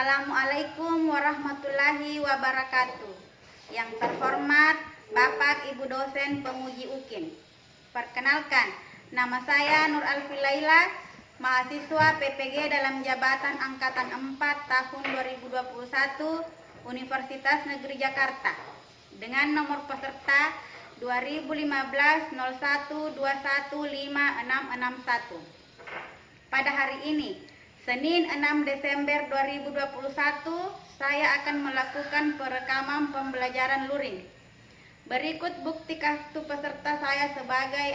Assalamualaikum warahmatullahi wabarakatuh. Yang terhormat Bapak Ibu dosen penguji UKIN. Perkenalkan, nama saya Nur Alfi Laila, mahasiswa PPG dalam jabatan Angkatan 4 tahun 2021 Universitas Negeri Jakarta dengan nomor peserta 2015-01-215661. Pada hari ini, Senin 6 Desember 2021, saya akan melakukan perekaman pembelajaran luring. Berikut bukti kartu peserta saya sebagai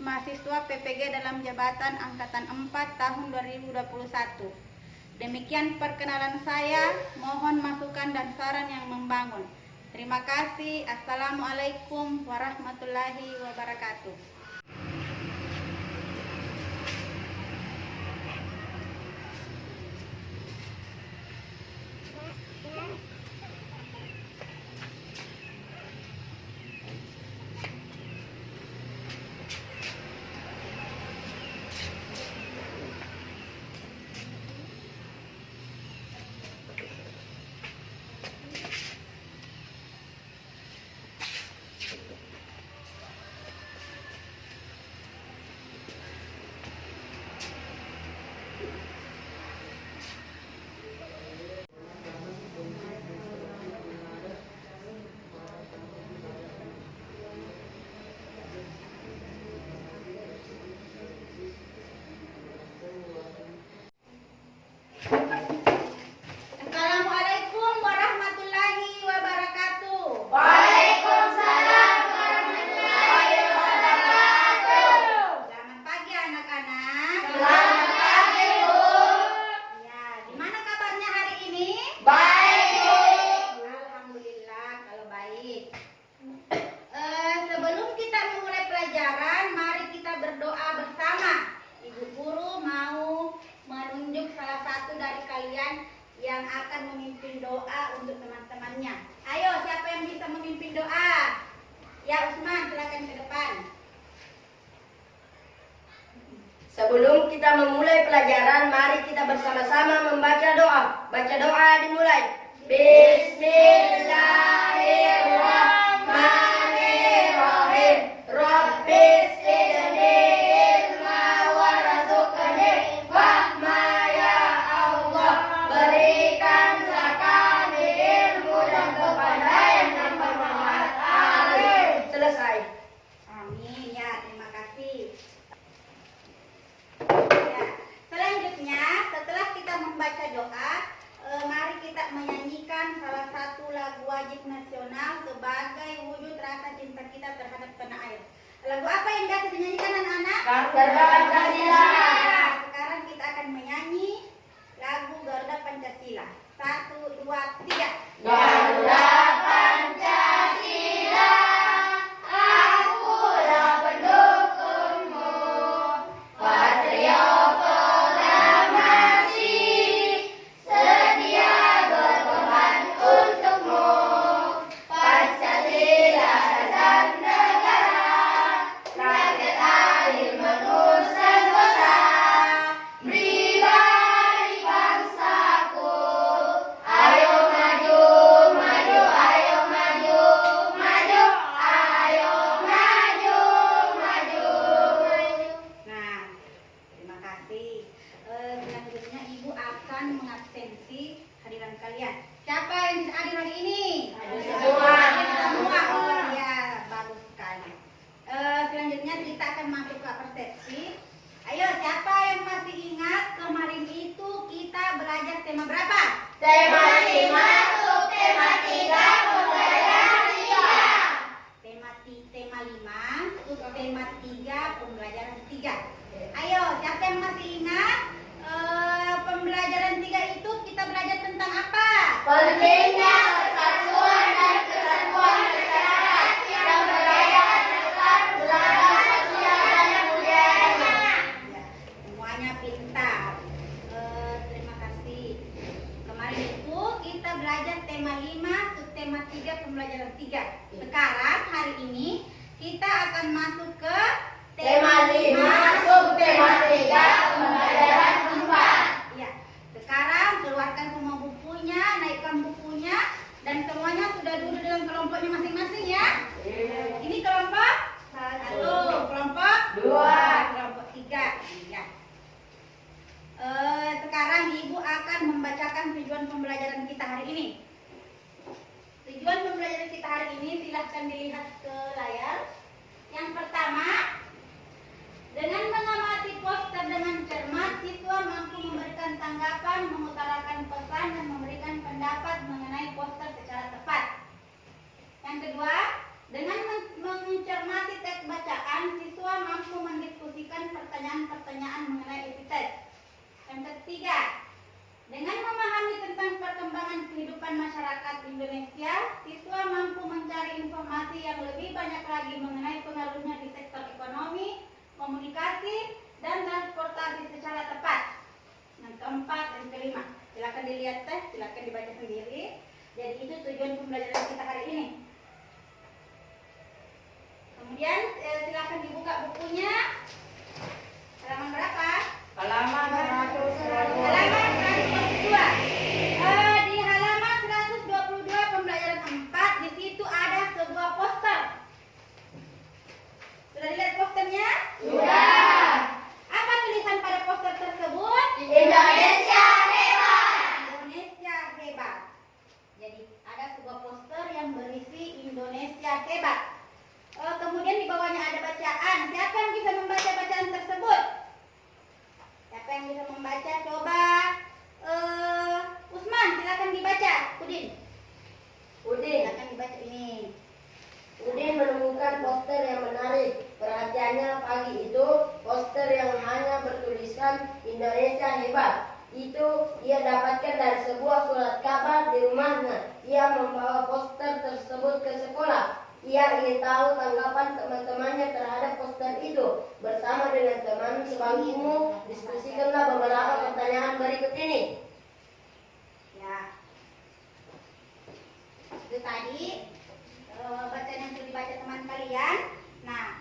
mahasiswa PPG dalam jabatan Angkatan 4 tahun 2021. Demikian perkenalan saya, mohon masukan dan saran yang membangun. Terima kasih. Assalamualaikum warahmatullahi wabarakatuh. Assalamualaikum warahmatullahi wabarakatuh. Waalaikumsalam warahmatullahi wabarakatuh. Selamat pagi anak-anak. Selamat pagi, Bu. Ya, gimana kabarnya hari ini? Baik, Bu. Alhamdulillah kalau baik. Sebelum kita memulai pelajaran, mari kita berdoa bersama. Ibu guru mau menunjuk salah satu dari kalian yang akan memimpin doa untuk teman-temannya. Ayo, siapa yang bisa memimpin doa? Ya, Usman, silakan ke depan. Sebelum kita memulai pelajaran, mari kita bersama-sama membaca doa. Baca doa dimulai. Bismillahirrahmanirrahim. Rabbis zidni ilma warzuqni fahma ya Allah. Berikanlah kami ilmu dan kepandaian dan pemahaman. Amin. Selesai. Amin. Ya, terima kasih. Ya, selanjutnya setelah kita membaca doa, mari kita menyanyikan salah satu lagu wajib nasional sebagai wujud rasa cinta kita terhadap tanah air. Lagu apa yang biasa dinyanyikan anak-anak? Garuda Pancasila. Nah, sekarang kita akan menyanyi lagu Garuda Pancasila. 1, 2, 3. Garuda Pancasila, akulah pendukungmu, patriot proklamasi, sedia berkorban untukmu. Pancasila dasar negara, rakyat adil menusa dosa, pribadi bangsaku. Ayo maju, maju, ayo maju, maju, ayo maju, maju, maju. Nah, terima kasih. Selanjutnya Ibu akan mengabsensi hadiran kalian. Siapa yang bisa hadir hari ini? Semua. Semua. Oh ya, bagus sekali. Selanjutnya kita akan masuk ke persepsi. Ayo, siapa yang masih ingat kemarin itu kita belajar tema berapa? Tema 5, subtema 3, pembelajaran 3. Tema 5, subtema 3, pembelajaran 3. Ayo, siapa yang masih ingat? Pembelajaran 3 itu kita belajar tentang apa? Pentingnya persatuan dan kesatuan masyarakat yang merayakan belanja sosial dan budayanya. Ya, semuanya pintar. Terima kasih. Kemarin itu kita belajar tema 5, subtema 3, pembelajaran 3. Sekarang hari ini kita akan masuk ke Tema 5, subtema 3, pembelajaran 4. Ya, sekarang keluarkan semua buku naikkan bukunya dan semuanya sudah duduk dalam kelompoknya masing-masing ya. Ini kelompok 1, kelompok 2, kelompok 3. Ya. Sekarang Ibu akan membacakan tujuan pembelajaran kita hari ini. Tujuan pembelajaran kita hari ini silahkan dilihat ke layar. Yang pertama, dengan mengamati poster dengan cermat, siswa mampu memberikan tanggapan, mengutarakan pesan, dan memberikan pendapat mengenai poster secara tepat. Yang kedua, dengan mencermati teks bacaan, siswa mampu mendiskusikan pertanyaan-pertanyaan mengenai isi teks. Yang ketiga, dengan memahami tentang perkembangan kehidupan masyarakat Indonesia, siswa mampu mencari informasi yang lebih banyak lagi mengenai pengaruhnya di sektor ekonomi, komunikasi, dan transportasi secara tepat. Yang keempat dan kelima, silakan dilihat teh, silakan dibaca sendiri. Jadi itu tujuan pembelajaran kita hari ini. Kemudian silakan dibuka bukunya. Halaman berapa? Halaman 122. Halaman 122. Di halaman 122 pembelajaran 4, di situ ada sebuah poster. Sudah dilihat posternya? Sudah. Apa tulisan pada poster tersebut? Indonesia hebat. Indonesia hebat. Jadi ada sebuah poster yang berisi Indonesia hebat. Kemudian di bawahnya ada bacaan. Siapa yang bisa membaca bacaan tersebut? Siapa yang bisa membaca? Coba Usman, silakan dibaca. Udin silakan dibaca ini. Udin menemukan poster yang menarik. Perhatiannya pagi itu poster yang hanya bertuliskan Indonesia hebat. Itu ia dapatkan dari sebuah surat kabar di rumahnya. Ia membawa poster tersebut ke sekolah. Ia ingin tahu tanggapan teman-temannya terhadap poster itu. Bersama dengan teman sebangkumu, diskusikanlah beberapa pertanyaan berikut ini. Ya. Itu tadi bacaan yang sudah dibaca teman kalian. Nah,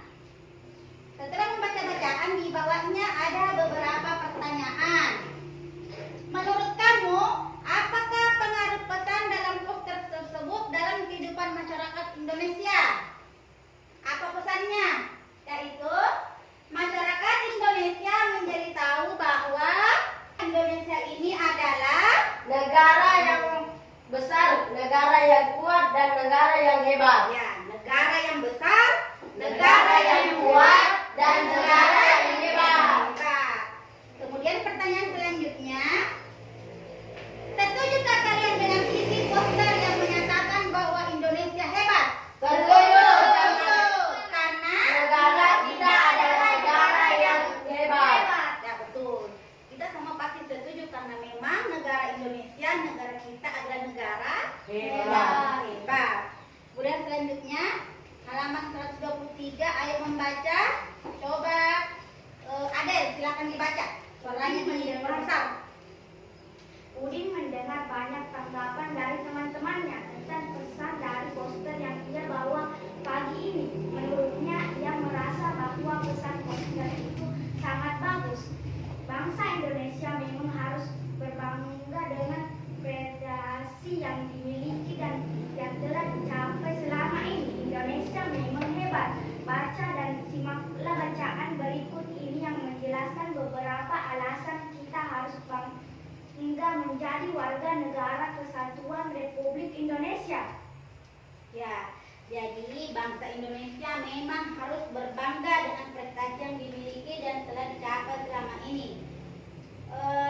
setelah membaca bacaan, di bawahnya ada beberapa pertanyaan. Menurut kamu, apakah pengaruh pesan dalam poster tersebut dalam kehidupan masyarakat Indonesia? Apa pesannya? Yaitu, masyarakat Indonesia menjadi tahu bahwa Indonesia ini adalah Negara yang besar, negara yang kuat, dan negara yang hebat. ya, negara yang besar, Negara yang kuat, dan negara yang hebat. Hebat. Kemudian pertanyaan selanjutnya, setujukah kalian dengan isi poster yang menyatakan bahwa Indonesia hebat? Setuju. Karena Negara kita adalah negara yang hebat. ya betul. Kita semua pasti setuju karena memang negara Indonesia, negara kita adalah negara Hebat. Hebat. Kemudian selanjutnya halaman 123, ayo membaca. Coba Adel, silakan dibaca. Suaranya menjadi besar. Udin mendengar banyak tanggapan dari teman-temannya tentang pesan dari poster yang ia bawa pagi ini. Menurutnya, ia merasa bahwa pesan poster itu sangat bagus. Bangsa Indonesia memang harus berbangga dengan prestasi yang dimiliki dan yang telah dicapai selama ini. Indonesia memang hebat. Baca dan simaklah bacaan berikut ini yang menjelaskan beberapa alasan kita harus bangga menjadi warga negara Kesatuan Republik Indonesia. Ya, jadi bangsa Indonesia memang harus berbangga dengan prestasi yang dimiliki dan telah dicapai selama ini.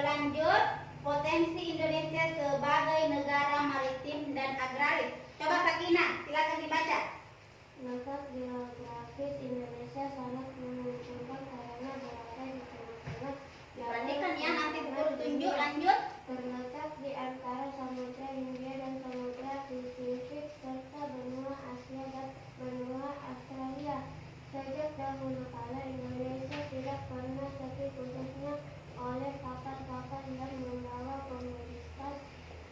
Lanjut, potensi Indonesia sebagai negara maritim dan agraris. Coba Sakinah, silakan dibaca. Letak geografis Indonesia sangat menguntungkan karena berada di tengah-tengah Perhatikan ya, nanti guru tunjuk. Lanjut. terletak di antara Samudra Hindia dan Samudra Pasifik serta benua Asia dan benua Australia. Sejak dahulu kala Indonesia tidak pernah sepi khususnya oleh kapal-kapal yang membawa komoditas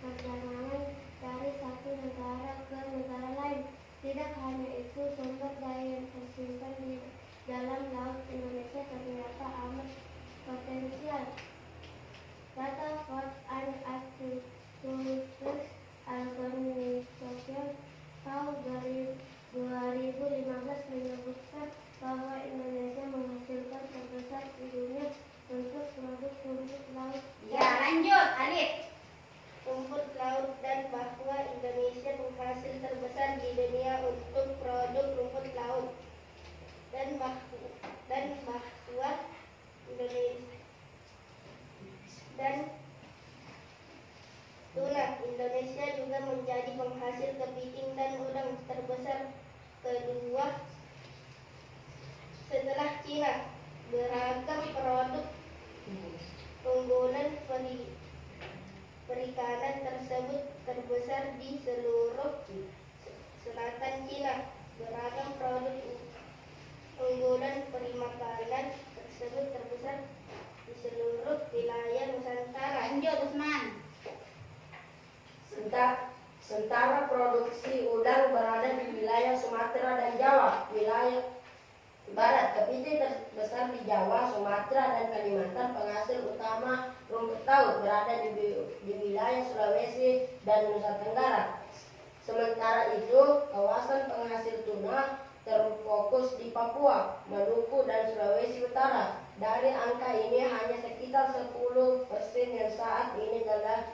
perdagangan dari satu negara ke negara lain. Tidak hanya itu, sumber daya yang tersimpan di dalam laut Indonesia ternyata amat potensial. Data Ford and Kongres Organisasi tahun 2015 menyebutkan bahwa Indonesia menghasilkan terbesar di dunia untuk produk rumput laut. Ya, lanjut, Alif. Rumput laut dan bahwa Indonesia penghasil terbesar di dunia untuk produk rumput laut dan bahwa Indonesia dan tuna. Indonesia juga menjadi penghasil kepiting dan udang terbesar kedua setelah Cina. Beragam produk unggulan perikanan tersebut terbesar di seluruh selatan Cina. Beragam produk unggulan perikanan tersebut terbesar di seluruh wilayah Nusantara. Lanjut, Usman. Sementara produksi udang berada di wilayah Sumatera dan Jawa, wilayah Barat. Kepiting terbesar di Jawa, Sumatera, dan Kalimantan. Penghasil utama rumput laut berada di wilayah Sulawesi dan Nusa Tenggara. Sementara itu, kawasan penghasil tuna terfokus di Papua, Maluku, dan Sulawesi Utara. Dari angka ini hanya sekitar 10% yang saat ini telah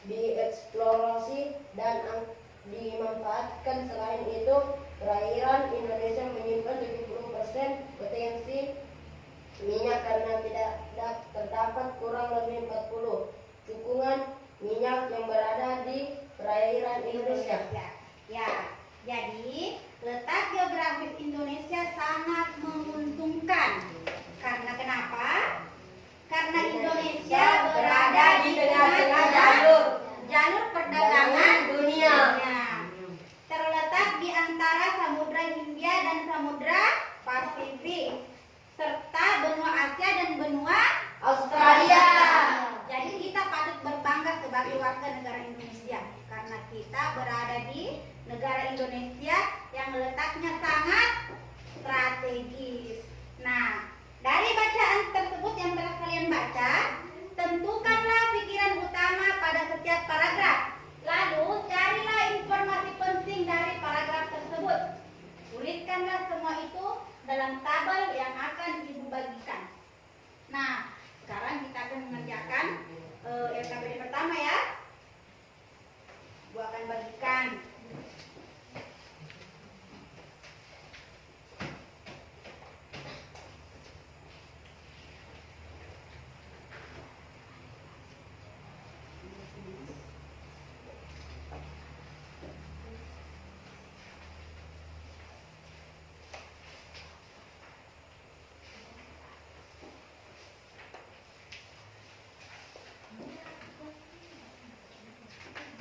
dieksplorasi dan dimanfaatkan. Selain itu, perairan Indonesia menyimpan 70% potensi minyak karena tidak terdapat kurang lebih 40 cekungan minyak yang berada di perairan Indonesia. Ya, jadi letak geografis Indonesia sangat menguntungkan. Karena kenapa? Karena Indonesia berada di tengah-tengah jalur perdagangan dunia. Terletak di antara Samudra Hindia dan Samudra Pasifik, serta benua Asia dan benua Australia. Jadi kita patut berbangga sebagai warga negara Indonesia karena kita berada di negara Indonesia yang letaknya sangat strategis. Nah, dari bacaan tersebut yang telah kalian baca, tentukanlah pikiran utama pada setiap paragraf. Lalu carilah informasi penting dari paragraf tersebut. Tuliskanlah semua itu dalam tabel yang akan Ibu bagikan. Nah, sekarang kita akan mengerjakan LKPD pertama ya. Ibu akan bagikan.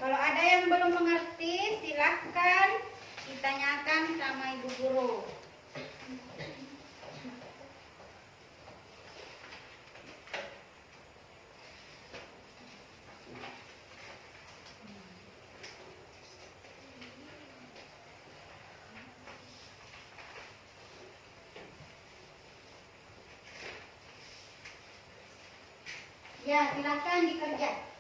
Kalau ada yang belum mengerti, silahkan ditanyakan sama Ibu Guru. Ya, silahkan dikerjakan.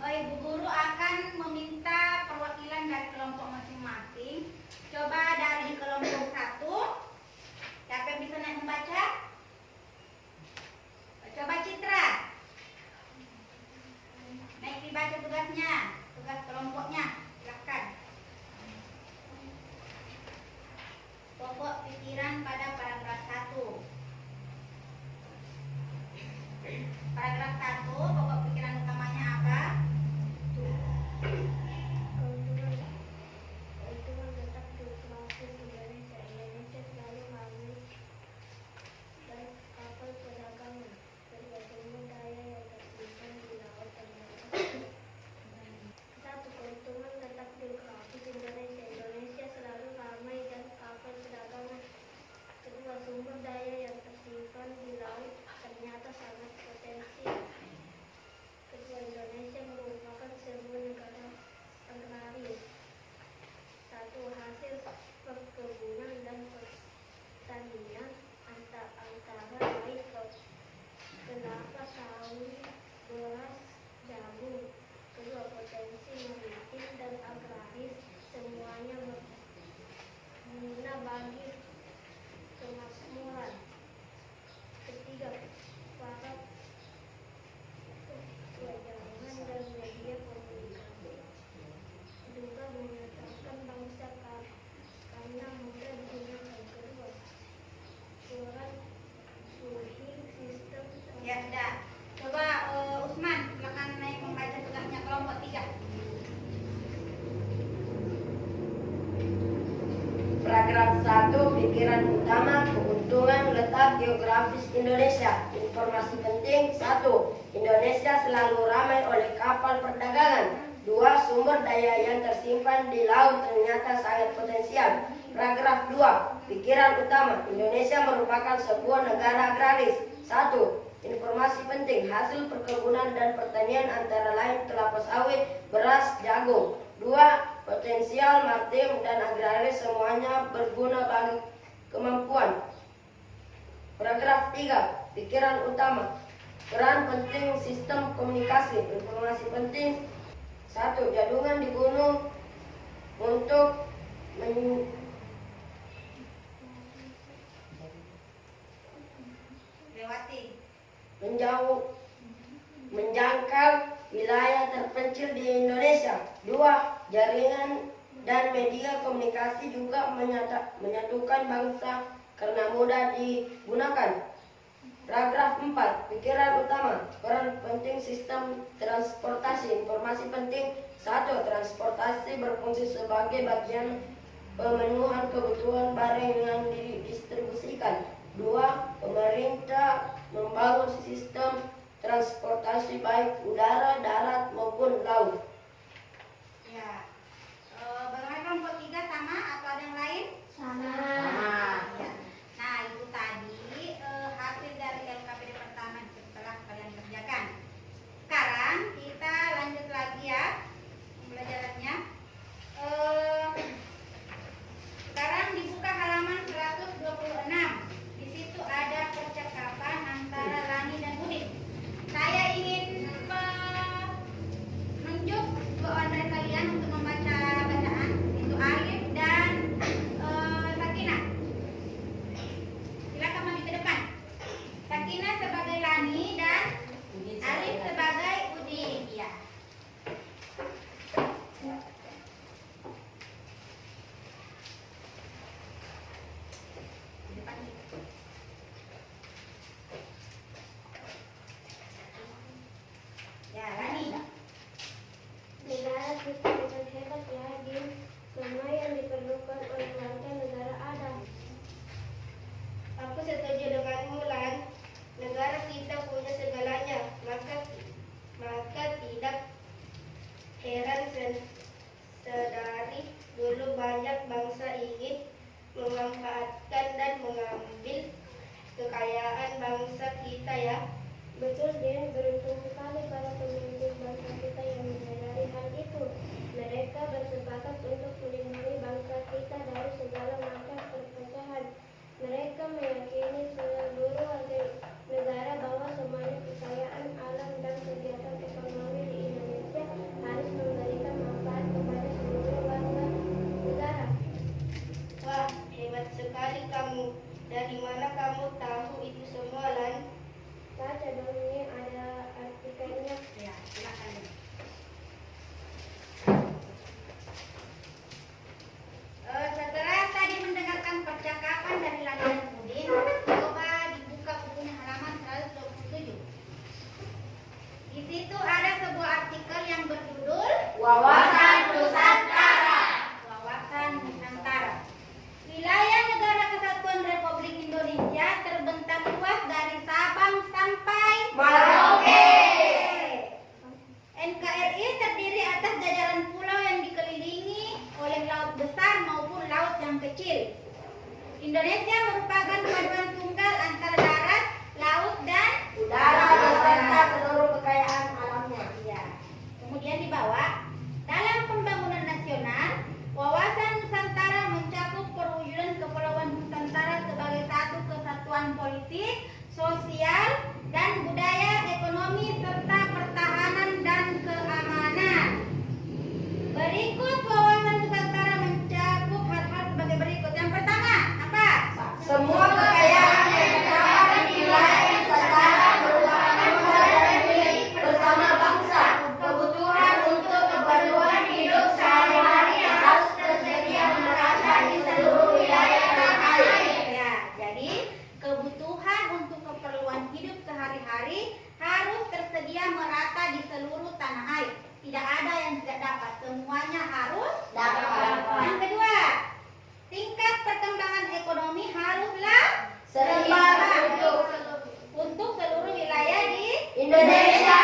Ibu guru akan meminta perwakilan dari kelompok masing-masing. Coba dari kelompok 1, siapa yang bisa naik membaca? Coba Citra, naik dibaca tugasnya, tugas kelompoknya, silakan. Pokok pikiran pada paragraf 1. Paragraf 1, pokok pikiran utamanya apa? Keuntungan letak geografis Indonesia. Indonesia selalu ramai dan kapal perdagangan. Kedua, sumber daya yang tersimpan di laut dan lautan. Satu, keuntungan letak geografis Indonesia. Indonesia selalu ramai dan kapal perdagangan. Kedua, sumber daya yang tersimpan di laut ternyata sangat potensial. Kedua, Indonesia merupakan sebuah negara agraris. Satu, hasil perkebunan dan pertanian antara lain kelapa sawit, beras, jagung. Kedua, potensi maritim dan agraris semuanya berguna bagi kemakmuran. Ketiga, para pewayangan dan media komunikasi juga menyatakan bangsa karena mudah digunakan. Kedua, surat suhi sistem Ya sudah. Coba Usman, silakan naik membaca tugasnya kelompok 3. Paragraf 1, pikiran utama, keuntungan letak geografis Indonesia. Informasi penting. 1. Indonesia selalu ramai oleh kapal perdagangan. 2. Sumber daya yang tersimpan di laut ternyata sangat potensial. Paragraf 2, pikiran utama, Indonesia merupakan sebuah negara agraris. 1. Informasi penting, hasil perkebunan dan pertanian antara lain kelapa sawit, beras, jagung. 2. Potensial maritim dan agraris semuanya berguna bagi kemampuan. Paragraf 3, pikiran utama, peran penting sistem komunikasi. Informasi penting. 1. Jadungan di gunung untuk menjangkau wilayah terpencil di Indonesia. 2. Jaringan dan media komunikasi juga menyatukan bangsa karena mudah digunakan. Paragraf 4, pikiran utama, peran penting sistem transportasi. Informasi penting. 1. Transportasi berfungsi sebagai bagian pemenuhan kebutuhan barang yang didistribusikan. 2. Pemerintah membangun sistem transportasi baik udara, darat maupun laut. Ya. Bagaimana kelompok 3 sama atau ada yang lain? sama. Ya. Nah, itu tadi hasil dari LKPD pertama setelah kalian kerjakan. Sekarang kita lanjut lagi ya pembelajarannya. Sekarang dibuka halaman 126. Di situ ada percakapan antara Lani dan Udin. Saya ingin menunjuk dua orang dari kalian untuk membaca bacaan, itu Alif dan Sakinah. Silakan maju ke depan. Sakinah sebagai Lani dan Alif sebagai Udin. Ya. Di depan nih. Ya, Lani. Negara kita dengan hebat ya, Din. Semua yang diperlukan oleh warga negara ada. Aku setuju denganmu, Lan. Negara kita punya segalanya, maka tidak heran sedari dulu banyak bangsa ingin memanfaatkan dan mengambil kekayaan bangsa kita ya. Betul, Din. Beruntung sekali para pemimpin bangsa kita yang menyadari hal itu. Mereka bersepakat untuk melindungi bangsa kita dari segala macam perpecahan. Mereka meyakini seluruh warga negara bahwa semuanya kekayaan alam dan kegiatan ekonomi di Indonesia kecil. Indonesia merupakan paduan tunggal antara darat, laut, dan udara beserta seluruh kekayaan alamnya. ya. Kemudian di bawah, dalam pembangunan nasional, wawasan Nusantara mencakup perwujudan Kepulauan Nusantara sebagai satu kesatuan politik, sosial, dan budaya, ekonomi, serta pertahanan dan keamanan. Berikut wawasan Nusantara mencakup hal-hal sebagai berikut. Yang pertama, apa? Semua kekayaan yang terdapat di wilayah Nusantara merupakan modal dan milik bersama bangsa. Kebutuhan untuk keperluan hidup sehari-hari harus tersedia merata di seluruh wilayah tanah air. Ya, jadi kebutuhan untuk keperluan hidup sehari-hari harus tersedia merata di seluruh tanah air. Tidak ada yang tidak dapat, semuanya harus Dapat. Yang kedua, tingkat perkembangan ekonomi haruslah Seimbang untuk seluruh wilayah di Indonesia.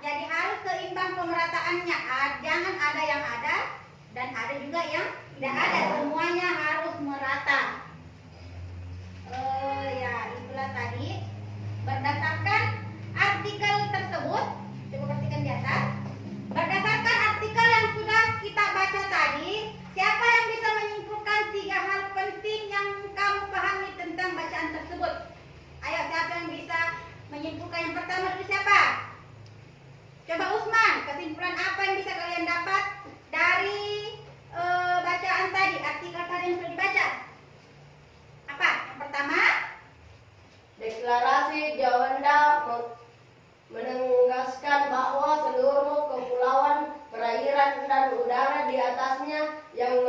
Jadi harus seimbang pemerataannya. Jangan ada yang ada dan ada juga yang tidak ada. Semuanya harus merata. Ya, itulah tadi. Berdasarkan artikel tersebut, coba perhatikan di atas. Berdasarkan artikel yang sudah kita baca tadi, siapa yang bisa menyimpulkan 3 hal penting yang kamu pahami tentang bacaan tersebut? Ayo, siapa yang bisa menyimpulkan? Yang pertama dulu siapa? Coba Usman, kesimpulan apa yang bisa kalian dapat dari bacaan tadi, artikel tadi yang sudah dibaca? Apa? Yang pertama, Deklarasi Juanda menegaskan bahwa seluruh kepulauan, perairan, dan udara di atasnya yang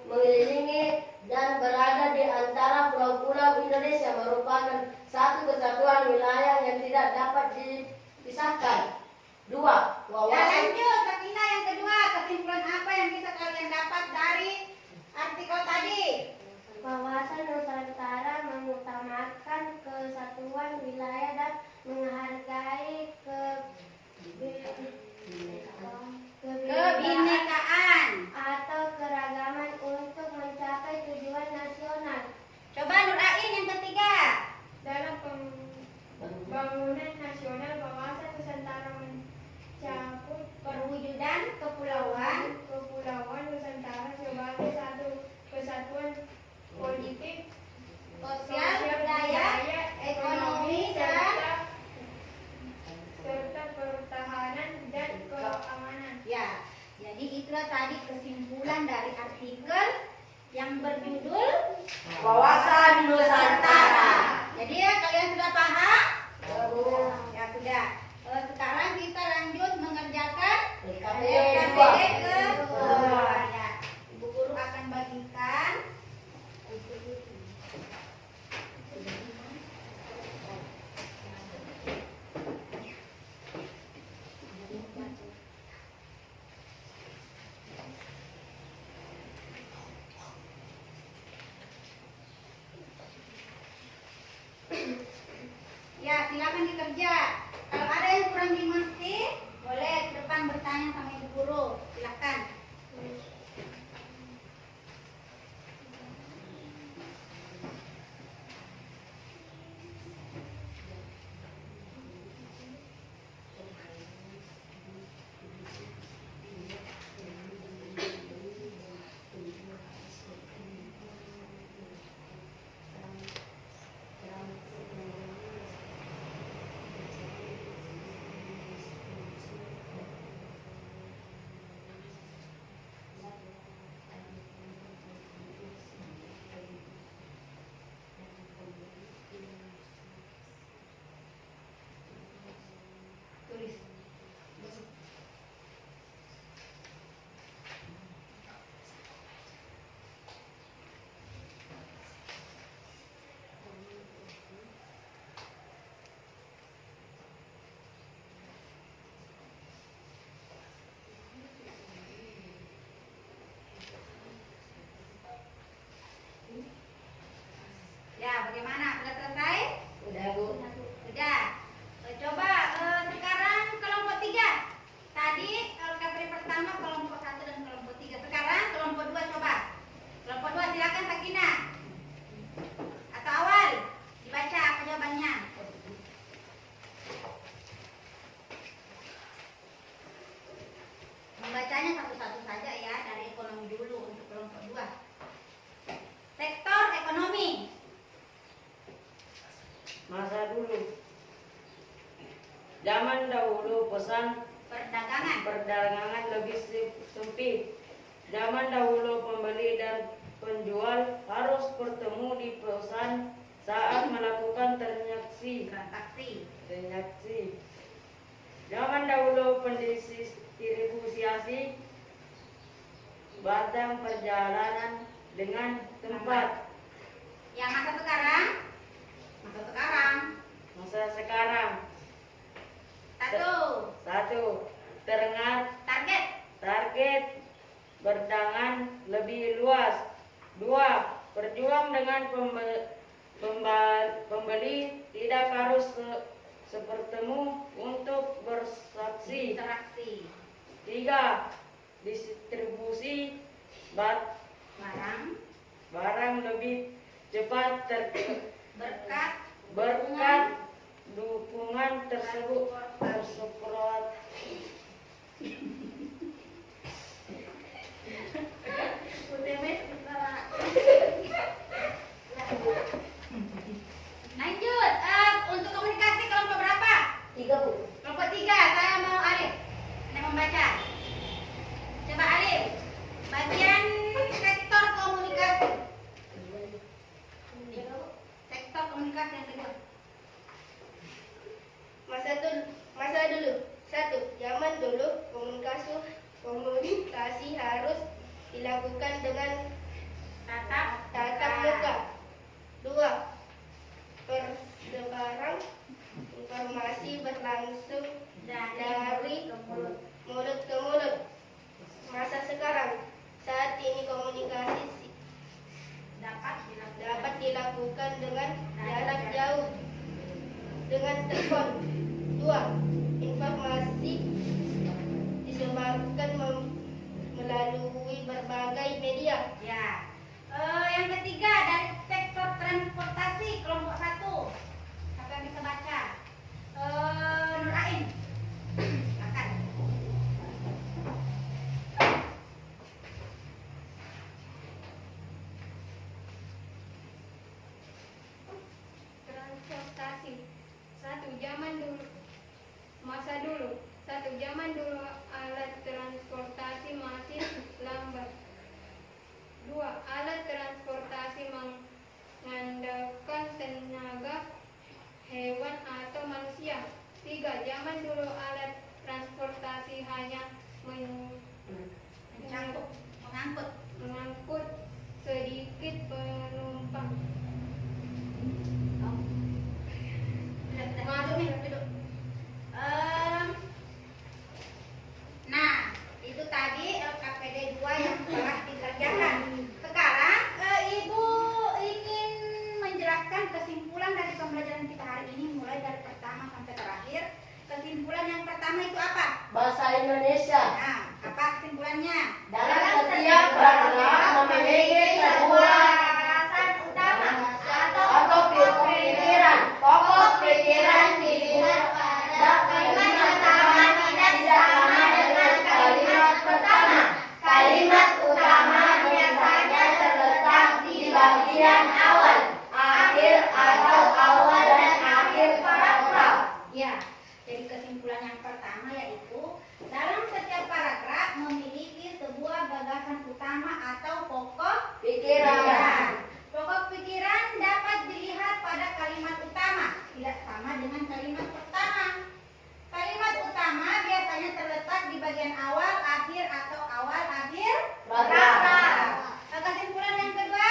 mengelilingi dan berada di antara pulau-pulau Indonesia merupakan satu kesatuan wilayah yang tidak dapat dipisahkan. 2. ya Wawasan lanjut, Sakina, yang kedua, kesimpulan apa yang bisa kalian dapat dari artikel tadi? Wawasan Nusantara mengutamakan kesatuan wilayah dan menghargai Kebinekaan. atau keragaman untuk mencapai tujuan nasional. Coba Nur Ain yang ketiga. Dalam pembangunan nasional, wawasan Nusantara mencakup Perwujudan kepulauan kepulauan Nusantara sebagai satu kesatuan politik, sosial, budaya, ekonomi, dan serta pertahanan dan keamanan. ya. Jadi itulah tadi kesimpulan dari artikel yang berjudul Wawasan Nusantara. Jadi ya, kalian sudah paham? Baru Ya sudah. Sekarang kita lanjut mengerjakan LKPD LKPD 2. kedua. Ya. Ibu guru akan bagikan. Ya, silakan dikerja. Kalau ada yang kurang dimengerti, boleh ke depan bertanya sama ibu guru. Silakan. Zaman dahulu pesan perdagangan lebih sempit. Zaman dahulu pembeli dan penjual harus bertemu di pesan saat melakukan transaksi. Zaman dahulu pendistribusiasi batang perjalanan dengan tempat. yang masa sekarang Masa sekarang satu target berdangan lebih luas. 2. Berjuang dengan pembeli tidak harus sepertemu untuk bersaksi. 3. Distribusi barang lebih cepat berkat dukungan tersebut. Lanjut, untuk komunikasi kelompok berapa? 3, Bu. Kelompok 3, saya mau Alif yang membaca. Coba Alif, bagian sektor komunikasi. Sektor komunikasi yang kedua. Masa dulu. 1. Zaman dulu komunikasi harus dilakukan dengan tatap muka. 2. Persebaran informasi berlangsung dari mulut ke mulut. Masa sekarang, saat ini komunikasi dapat dilakukan dengan jarak jauh dengan telepon. 2. Informasi disebarkan melalui berbagai media. Ya. Yang ketiga dari sektor transportasi kelompok 1. Siapa yang bisa baca? Nur Ain. Silakan. Transportasi. 1. Zaman dulu. Masa dulu. 1. Zaman dulu alat transportasi masih lambat. 2. Alat transportasi mengandalkan tenaga hewan atau manusia. 3. Zaman dulu alat transportasi hanya mengangkut sedikit penumpang. Masuk nih, duduk. Nah, itu tadi LKPD 2 yang telah dikerjakan. Sekarang Ibu ingin menjelaskan kesimpulan dari pembelajaran kita hari ini mulai dari pertama sampai terakhir. Kesimpulan yang pertama itu apa? Bahasa Indonesia. Nah, apa kesimpulannya? Dalam setiap paragraf memiliki sebuah Alasan utama atau pikiran. Pokok pikiran dilihat pada kalimat pertama tidak sama dengan kalimat pertama. Kalimat utama biasanya terletak di bagian awal, akhir atau awal dan akhir paragraf. Ya, jadi kesimpulan yang pertama yaitu dalam setiap paragraf memiliki sebuah gagasan utama atau pokok Pikiran. Pokok pikiran dapat dilihat pada kalimat utama, tidak sama dengan kalimat pertama. Kalimat utama biasanya terletak di bagian awal, akhir atau awal, akhir Paragraf. Kesimpulan yang kedua,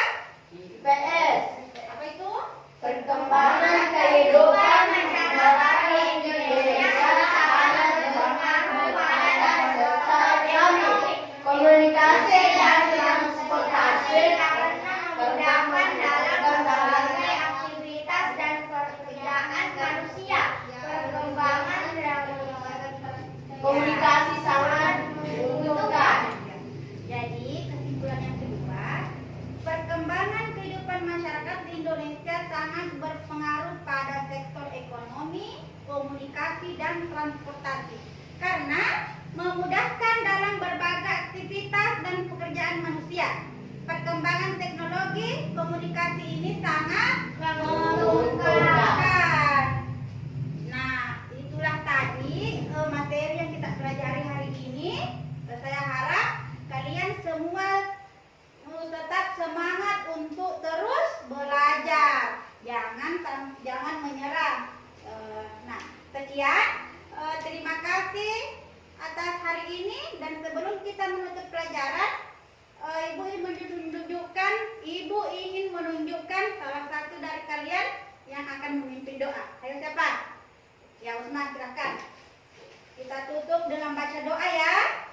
PS. apa itu? Perkembangan kehidupan masyarakat Indonesia sangat berpengaruh pada sosial ekonomi, komunikasi dan transportasi terdapat dalam berbagai aktivitas dan pekerjaan manusia. Perkembangan komunikasi sangat menguntungkan. Jadi kesimpulan yang kedua, perkembangan kehidupan masyarakat di Indonesia sangat berpengaruh pada sektor ekonomi, komunikasi, dan transportasi karena memudahkan dalam berbagai aktivitas dan pekerjaan manusia. Perkembangan teknologi komunikasi ini sangat menguntungkan. Nah, itulah tadi atas hari ini. Dan sebelum kita menutup pelajaran, Ibu ingin menunjukkan salah satu dari kalian yang akan memimpin doa. Ayo siapa? Ya Usman, silakan. Kita tutup dengan baca doa ya.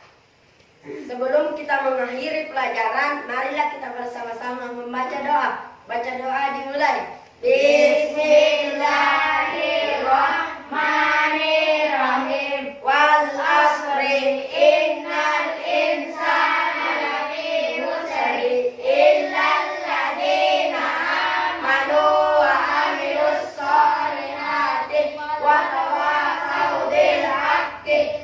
Sebelum kita mengakhiri pelajaran, marilah kita bersama-sama membaca doa. Baca doa dimulai. Bismillahirrahmanirrahim. Wal asri innal insana lafi khusri illal ladzina amanu wa amilus solihati wa tawassaw bil haqqi